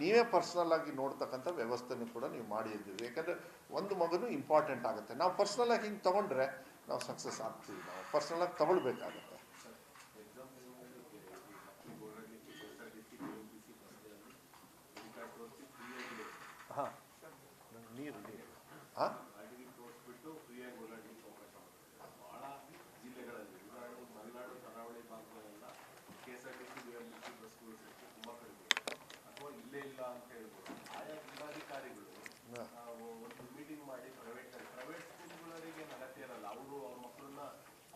ನೀವೇ ಪರ್ಸ್ನಲ್ ಆಗಿ ನೋಡ್ತಕ್ಕಂಥ ವ್ಯವಸ್ಥೆನೂ ಕೂಡ ನೀವು ಮಾಡಿದ್ದೀವಿ. ಯಾಕಂದರೆ ಒಂದು ಮಗನೂ ಇಂಪಾರ್ಟೆಂಟ್ ಆಗುತ್ತೆ. ನಾವು ಪರ್ಸ್ನಲ್ ಆಗಿ ಹಿಂಗೆ ತೊಗೊಂಡ್ರೆ ನಾವು ಸಕ್ಸಸ್ ಆಗ್ತೀವಿ. ನಾವು ಪರ್ಸ್ನಲ್ ಆಗಿ ತೊಗೊಳ್ಬೇಕಾಗುತ್ತೆ. ಹಾಂ, ನೀರು ಹಾಂ, ಒಂದು ಮೀಟಿಂಗ್ ಮಾಡಿ ಪ್ರೈವೇಟ್ ಸ್ಕೂಲ್ಗಳಿಗೆ ಅಗತ್ಯ ಇರಲ್ಲ. ಅವರು ಅವ್ರ ಮಕ್ಕಳನ್ನ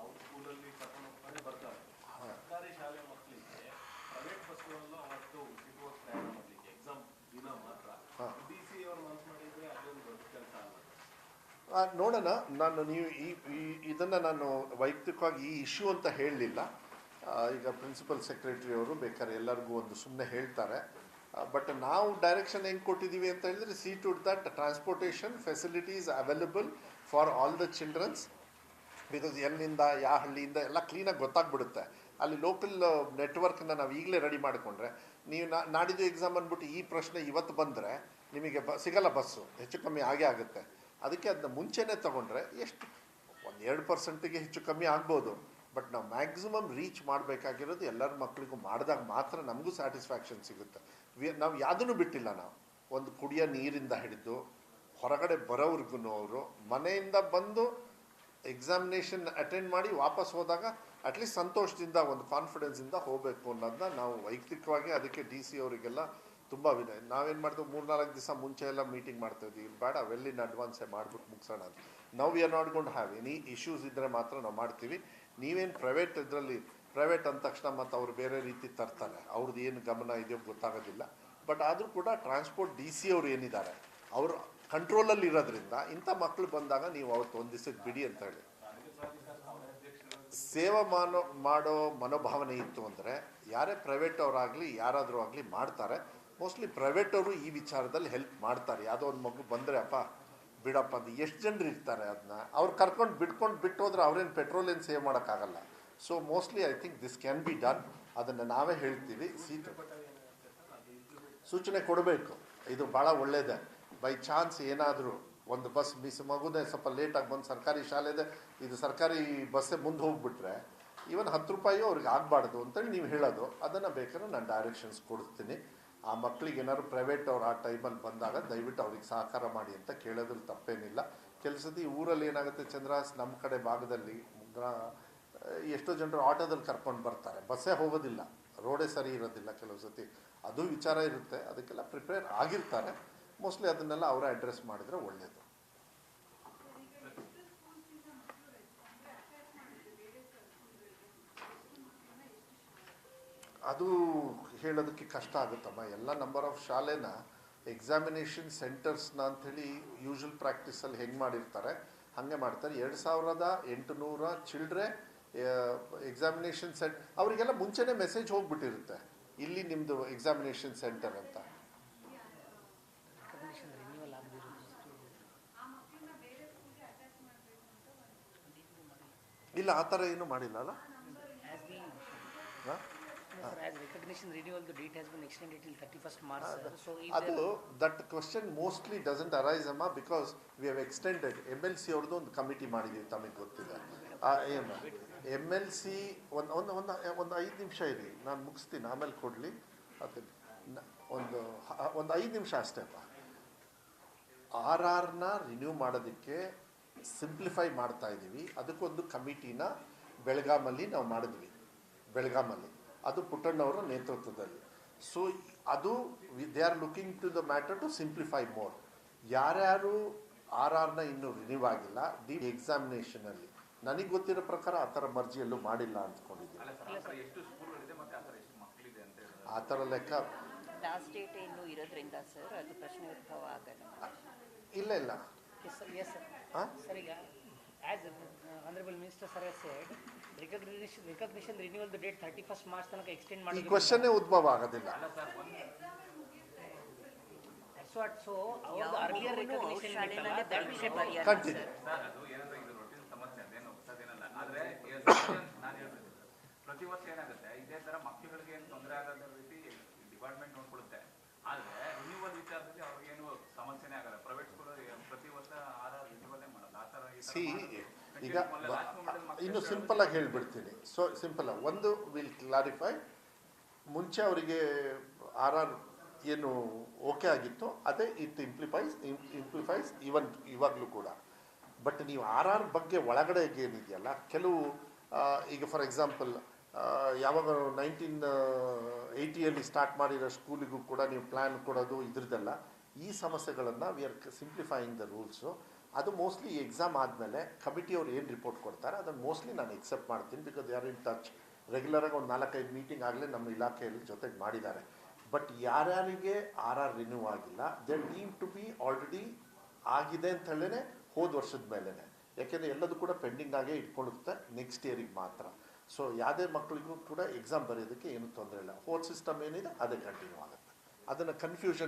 ಅವ್ರ ಸ್ಕೂಲಲ್ಲಿ ಕರ್ಕೊಂಡು ಹೋಗ್ತಾರೆ ಬರ್ತಾರೆ. ಸರ್ಕಾರಿ ಶಾಲೆ ಮಕ್ಕಳಿಗೆ ಪ್ರೈವೇಟ್ ಬಸ್ಗಳನ್ನ ಅವತ್ತು ಸಿಗುವ ಪ್ರಯಾಣ ಮಾಡಲಿಕ್ಕೆ ಎಕ್ಸಾಮ್ ದಿನ ಮಾತ್ರ DC ಅವರು ಮನಸ್ಸು ಮಾಡಿದ್ರೆ ಅದೊಂದು ದೊಡ್ಡ ಕೆಲಸ ಅಲ್ಲ. ನೋಡೋಣ. ನೀವು ಇದನ್ನು ನಾನು ವೈಯಕ್ತಿಕವಾಗಿ ಈ ಇಶ್ಯೂ ಅಂತ ಹೇಳಲಿಲ್ಲ. ಈಗ ಪ್ರಿನ್ಸಿಪಲ್ ಸೆಕ್ರೆಟರಿ ಅವರು ಬೇಕಾದ್ರೆ ಎಲ್ಲರಿಗೂ ಒಂದು ಸುಮ್ಮನೆ ಹೇಳ್ತಾರೆ. ಬಟ್ ನಾವು ಡೈರೆಕ್ಷನ್ ಹೆಂಗೆ ಕೊಟ್ಟಿದ್ದೀವಿ ಅಂತ ಹೇಳಿದ್ರೆ, see to that transportation facilities available for all the childrens. Because ಎಲ್ಲಿಂದ ಯಾವ ಹಳ್ಳಿಯಿಂದ ಎಲ್ಲ ಕ್ಲೀನಾಗಿ ಗೊತ್ತಾಗ್ಬಿಡುತ್ತೆ. ಅಲ್ಲಿ ಲೋಕಲ್ ನೆಟ್ವರ್ಕ್ನ ನಾವು ಈಗಲೇ ರೆಡಿ ಮಾಡಿಕೊಂಡ್ರೆ, ನೀವು ನಾಡಿದ್ದು ಎಕ್ಸಾಮ್ ಅಂದ್ಬಿಟ್ಟು ಈ ಪ್ರಶ್ನೆ ಇವತ್ತು ಬಂದರೆ ನಿಮಗೆ ಸಿಗಲ್ಲ, ಬಸ್ಸು ಹೆಚ್ಚು ಕಮ್ಮಿ ಆಗೇ ಆಗುತ್ತೆ. ಅದಕ್ಕೆ ಅದನ್ನ ಮುಂಚೆನೇ ತೊಗೊಂಡ್ರೆ ಎಷ್ಟು 1-2% ಹೆಚ್ಚು ಕಮ್ಮಿ ಆಗ್ಬೋದು. ಬಟ್ ನಾವು ಮ್ಯಾಕ್ಸಿಮಮ್ ರೀಚ್ ಮಾಡಬೇಕಾಗಿರೋದು ಎಲ್ಲರ ಮಕ್ಕಳಿಗೂ ಮಾಡಿದಾಗ ಮಾತ್ರ ನಮಗೂ ಸ್ಯಾಟಿಸ್ಫ್ಯಾಕ್ಷನ್ ಸಿಗುತ್ತೆ. ನಾವು ಯಾವುದನ್ನು ಬಿಟ್ಟಿಲ್ಲ. ನಾವು ಒಂದು ಕುಡಿಯೋ ನೀರಿಂದ ಹಿಡಿದು ಹೊರಗಡೆ ಬರೋವ್ರಿಗೂ ಅವರು ಮನೆಯಿಂದ ಬಂದು ಎಕ್ಸಾಮಿನೇಷನ್ ಅಟೆಂಡ್ ಮಾಡಿ ವಾಪಸ್ ಹೋದಾಗ ಅಟ್ಲೀಸ್ಟ್ ಸಂತೋಷದಿಂದ ಒಂದು ಕಾನ್ಫಿಡೆನ್ಸಿಂದ ಹೋಗಬೇಕು ಅನ್ನೋದನ್ನ ನಾವು ವೈಯಕ್ತಿಕವಾಗಿ ಅದಕ್ಕೆ DC ಅವರಿಗೆಲ್ಲ ತುಂಬ ವಿನಯ. ನಾವೇನು ಮಾಡ್ತೀವಿ, 3-4 ದಿವಸ ಮುಂಚೆ ಎಲ್ಲ ಮೀಟಿಂಗ್ ಮಾಡ್ತಾಯಿದ್ವಿ. ಬೇಡ, ವೆಲ್ ಇನ್ ಅಡ್ವಾನ್ಸೇ ಮಾಡಿಬಿಟ್ಟು ಮುಗಿಸೋಣ ಅಂತ. ನಾವು we are not going to have any issues ಇದ್ದರೆ ಮಾತ್ರ ನಾವು ಮಾಡ್ತೀವಿ. ನೀವೇನು ಪ್ರೈವೇಟ್ ಇದರಲ್ಲಿ ಪ್ರೈವೇಟ್ ಅಂದ ತಕ್ಷಣ ಮತ್ತು ಅವ್ರು ಬೇರೆ ರೀತಿ ತರ್ತಾರೆ, ಅವ್ರದ್ದು ಏನು ಗಮನ ಇದೆಯೋ ಗೊತ್ತಾಗೋದಿಲ್ಲ. ಬಟ್ ಆದರೂ ಕೂಡ ಟ್ರಾನ್ಸ್ಪೋರ್ಟ್ DC ಅವರು ಏನಿದ್ದಾರೆ ಅವರು ಕಂಟ್ರೋಲಲ್ಲಿ ಇರೋದ್ರಿಂದ ಇಂಥ ಮಕ್ಕಳು ಬಂದಾಗ ನೀವು ಅವತ್ತು ಒಂದು ದಿವಸಕ್ಕೆ ಬಿಡಿ ಅಂತ ಹೇಳಿ ಸೇವೆ ಮಾಡೋ ಮನೋಭಾವನೆ ಇತ್ತು ಅಂದರೆ ಯಾರೇ ಪ್ರೈವೇಟ್ ಅವರಾಗಲಿ ಯಾರಾದರೂ ಆಗಲಿ ಮಾಡ್ತಾರೆ. ಮೋಸ್ಟ್ಲಿ ಪ್ರೈವೇಟ್ ಅವರು ಈ ವಿಚಾರದಲ್ಲಿ ಹೆಲ್ಪ್ ಮಾಡ್ತಾರೆ. ಯಾವುದೋ ಒಂದು ಮಗು ಬಂದರೆ ಅಪ್ಪ ಬಿಡಪ್ಪ ಅದು ಎಷ್ಟು ಜನರು ಇರ್ತಾರೆ, ಅದನ್ನ ಅವ್ರು ಕರ್ಕೊಂಡು ಬಿಟ್ಟು ಹೋದ್ರೆ ಅವ್ರೇನು ಪೆಟ್ರೋಲ್ ಏನು ಸೇವ್ ಮಾಡೋಕ್ಕಾಗಲ್ಲ. So mostly I think this can be done. ಅದನ್ನು ನಾವೇ ಹೇಳ್ತೀವಿ. ಸೂಚನೆ ಕೊಡಬೇಕು. ಇದು ಭಾಳ ಒಳ್ಳೆಯದೇ. ಬೈ ಚಾನ್ಸ್ ಏನಾದರೂ ಒಂದು ಬಸ್ ಮಗುನೇ ಸ್ವಲ್ಪ ಲೇಟಾಗಿ ಬಂದು ಸರ್ಕಾರಿ ಶಾಲೆದೆ ಇದು ಸರ್ಕಾರಿ ಬಸ್ಸೇ ಮುಂದೆ ಹೋಗ್ಬಿಟ್ರೆ ಈವನ್ 10 ರೂಪಾಯಿ ಅವ್ರಿಗೆ ಆಗಬಾರ್ದು ಅಂತೇಳಿ ನೀವು ಹೇಳೋದು, ಅದನ್ನು ಬೇಕಾದ್ರೆ ನಾನು ಡೈರೆಕ್ಷನ್ಸ್ ಕೊಡ್ತೀನಿ. ಆ ಮಕ್ಕಳಿಗೆ ಏನಾದ್ರು ಪ್ರೈವೇಟ್ ಅವ್ರು ಆ ಟೈಮಲ್ಲಿ ಬಂದಾಗ ದಯವಿಟ್ಟು ಅವ್ರಿಗೆ ಸಹಕಾರ ಮಾಡಿ ಅಂತ ಕೇಳೋದ್ರಲ್ಲಿ ತಪ್ಪೇನಿಲ್ಲ. ಕೆಲಸದ ಊರಲ್ಲಿ ಏನಾಗುತ್ತೆ ಚಂದ್ರಾಸ್, ನಮ್ಮ ಕಡೆ ಭಾಗದಲ್ಲಿ ಎಷ್ಟೋ ಜನರು ಆಟೋದಲ್ಲಿ ಕರ್ಕೊಂಡು ಬರ್ತಾರೆ, ಬಸ್ಸೇ ಹೋಗೋದಿಲ್ಲ, ರೋಡೇ ಸರಿ ಇರೋದಿಲ್ಲ ಕೆಲವು ಸತಿ. ಅದು ವಿಚಾರ ಇರುತ್ತೆ. ಅದಕ್ಕೆಲ್ಲ ಪ್ರಿಪೇರ್ ಆಗಿರ್ತಾರೆ. ಮೋಸ್ಟ್ಲಿ ಅದನ್ನೆಲ್ಲ ಅವರೇ ಅಡ್ರೆಸ್ ಮಾಡಿದರೆ ಒಳ್ಳೆಯದು. ಅದು ಹೇಳೋದಕ್ಕೆ ಕಷ್ಟ ಆಗುತ್ತಮ್ಮ. ಎಲ್ಲ ನಂಬರ್ ಆಫ್ ಶಾಲೆನ ಎಕ್ಸಾಮಿನೇಷನ್ ಸೆಂಟರ್ಸ್ನ ಅಂಥೇಳಿ ಯೂಶುವಲ್ ಪ್ರಾಕ್ಟೀಸಲ್ಲಿ ಹೆಂಗೆ ಮಾಡಿರ್ತಾರೆ ಹಾಗೆ ಮಾಡ್ತಾರೆ. 2800 ಚಿಲ್ಡ್ರೆ ಎಕ್ಸಾಮಿನೇಷನ್ ಅವರಿಗೆಲ್ಲ ಮುಂಚೆನೇ ಮೆಸೇಜ್ ಹೋಗ್ಬಿಟ್ಟಿರುತ್ತೆ, ಇಲ್ಲಿ ನಿಮ್ಮದು ಎಕ್ಸಾಮಿನೇಷನ್ ಸೆಂಟರ್ ಅಂತ. ಇಲ್ಲ, ಆ ಥರ ಏನೂ ಮಾಡಿಲ್ಲ ಅಲ್ಲ. As recognition renewal, the date has been extended till 31st March. So that question mostly doesn't arise, amma, because we have extended. MLC ಅವ್ರದ್ದು ಒಂದು ಕಮಿಟಿ ಮಾಡಿದ್ದೀವಿ, ತಮಗೆ ಗೊತ್ತಿದೆ. MLC ಒಂದು 5 ನಿಮಿಷ ಇರಿ, ನಾನು ಮುಗಿಸ್ತೀನಿ, ಆಮೇಲೆ ಕೊಡಲಿ. ಒಂದು 5 ನಿಮಿಷ ಅಷ್ಟೇಪ್ಪ. RRನ ರಿನ್ಯೂ ಮಾಡೋದಕ್ಕೆ ಸಿಂಪ್ಲಿಫೈ ಮಾಡ್ತಾ ಇದ್ದೀವಿ. ಅದಕ್ಕೊಂದು ಕಮಿಟಿನ ಬೆಳಗಾಮಲ್ಲಿ ನಾವು ಮಾಡಿದ್ವಿ. ಬೆಳಗಾಮಲ್ಲಿ ಅದು ಪುಟ್ಟಣ್ಣವರ ನೇತೃತ್ವದಲ್ಲಿ. ಸೊ ಅದು they are looking to the matter to simplify more. ಯಾರ್ಯಾರು RRನ ಇನ್ನೂ ರಿನ್ಯೂ ಆಗಿಲ್ಲ ಎಕ್ಸಾಮಿನೇಷನಲ್ಲಿ ನನಗೆ ಗೊತ್ತಿರೋ ಪ್ರಕಾರ ಆ ಥರ ಮರ್ಜಿಯಲ್ಲೂ ಮಾಡಿಲ್ಲ ಅಂದ್ಕೊಂಡಿದ್ದೀನಿ. ಆ ಥರ ಲೆಕ್ಕ ಲಾಸ್ಟ್ ಡೇಟ್ ಇನ್ನೂ ಇರೋದ್ರಿಂದ ಸರ್ ಅದು ಪ್ರಶ್ನೆ ಉದ್ಭವ ಆಗಲ್ಲ. ಇಲ್ಲ ಇಲ್ಲ ಸರ್, ಈಗ as honourable minister sir has shed recognition renewal the date 31st March ತನಕ ಎಕ್ಸ್ಟೆಂಡ್ ಮಾಡಿ. ಈ ಕ್ವೆಶ್ಚನ್ ಉದ್ಭವ ಆಗೋದಿಲ್ಲ. That's what. So our earlier recognition ಶಾಲೆನಲ್ಲೇ ಪರೀಕ್ಷೆ ಬರೆಯಲ್ಲ ಕಂಟಿನ್ಯೂ. ಸರ್, ಅದು ಏನಂದ್ರೆ ಇದು ರೊಟೀನ್ ಸಮಸ್ಯೆ ಅದೇನು ಹೊಸದೇನಲ್ಲ. ಆದ್ರೆ ನಾನು ಹೇಳ್ತೀನಿ, ಪ್ರತಿ ವರ್ಷ ಏನಾಗುತ್ತೆ ಇದೇ ತರ ಮಕ್ಕಳುಗಳಿಗೆ ಏನು ತೊಂದರೆ ಆಗದ ರೀತಿ ಡಿಪಾರ್ಟ್ಮೆಂಟ್ ನೋಡ್ಕೊಳ್ಳುತ್ತೆ. ಆದ್ರೆ ಸಿ ಈಗ ಇನ್ನು ಸಿಂಪಲಾಗಿ ಹೇಳಿಬಿಡ್ತೀನಿ. ಸೊ ಸಿಂಪಲಾಗಿ ಒಂದು ವಿಲ್ ಕ್ಲಾರಿಫೈ, ಮುಂಚೆ ಅವರಿಗೆ RR ಏನು ಓಕೆ ಆಗಿತ್ತು ಅದೇ ಇಟ್ ಇಂಪ್ಲಿಫೈಸ್ ಇವಾಗಲೂ ಕೂಡ. ಬಟ್ ನೀವು RR ಬಗ್ಗೆ ಒಳಗಡೆ ಏನಿದೆಯಲ್ಲ, ಕೆಲವು ಈಗ ಫಾರ್ ಎಕ್ಸಾಂಪಲ್ ಯಾವಾಗ 1980ಯಲ್ಲಿ ಸ್ಟಾರ್ಟ್ ಮಾಡಿರೋ ಸ್ಕೂಲಿಗೂ ಕೂಡ ನೀವು ಪ್ಲ್ಯಾನ್ ಕೊಡೋದು ಇದ್ರದ್ದೆಲ್ಲ, ಈ ಸಮಸ್ಯೆಗಳನ್ನು we are simplifying the rules. ಅದು ಮೋಸ್ಟ್ಲಿ ಎಕ್ಸಾಮ್ ಆದಮೇಲೆ ಕಮಿಟಿಯವ್ರು ಏನು ರಿಪೋರ್ಟ್ ಕೊಡ್ತಾರೆ ಅದನ್ನು ಮೋಸ್ಟ್ಲಿ ನಾನು ಎಕ್ಸೆಪ್ಟ್ ಮಾಡ್ತೀನಿ. Because they are in touch, ರೆಗ್ಯುಲರಾಗಿ ಒಂದು 4-5 ಮೀಟಿಂಗ್ ಆಗಲೇ ನಮ್ಮ ಇಲಾಖೆಯಲ್ಲಿ ಜೊತೆಗೆ ಮಾಡಿದ್ದಾರೆ. ಬಟ್ ಯಾರ್ಯಾರಿಗೆ RR ರಿನ್ಯೂ ಆಗಿಲ್ಲ, they deem to be already ಆಗಿದೆ ಅಂತ ಹೇಳೇ ಹೋದ ವರ್ಷದ ಮೇಲೇ. ಯಾಕೆಂದರೆ ಎಲ್ಲದೂ ಕೂಡ ಪೆಂಡಿಂಗ್ ಆಗೇ ಇಟ್ಕೊಳ್ಳುತ್ತೆ ನೆಕ್ಸ್ಟ್ ಇಯರಿಗೆ ಮಾತ್ರ. ಸೊ ಯಾವುದೇ ಮಕ್ಕಳಿಗೂ ಕೂಡ ಎಕ್ಸಾಮ್ ಬರೆಯೋದಕ್ಕೆ ಏನೂ ತೊಂದರೆ ಇಲ್ಲ. ಹೋದ ಸಿಸ್ಟಮ್ ಏನಿದೆ ಅದೇ ಕಂಟಿನ್ಯೂ ಆಗುತ್ತೆ. ಅದನ್ನು ಕನ್ಫ್ಯೂಷನ್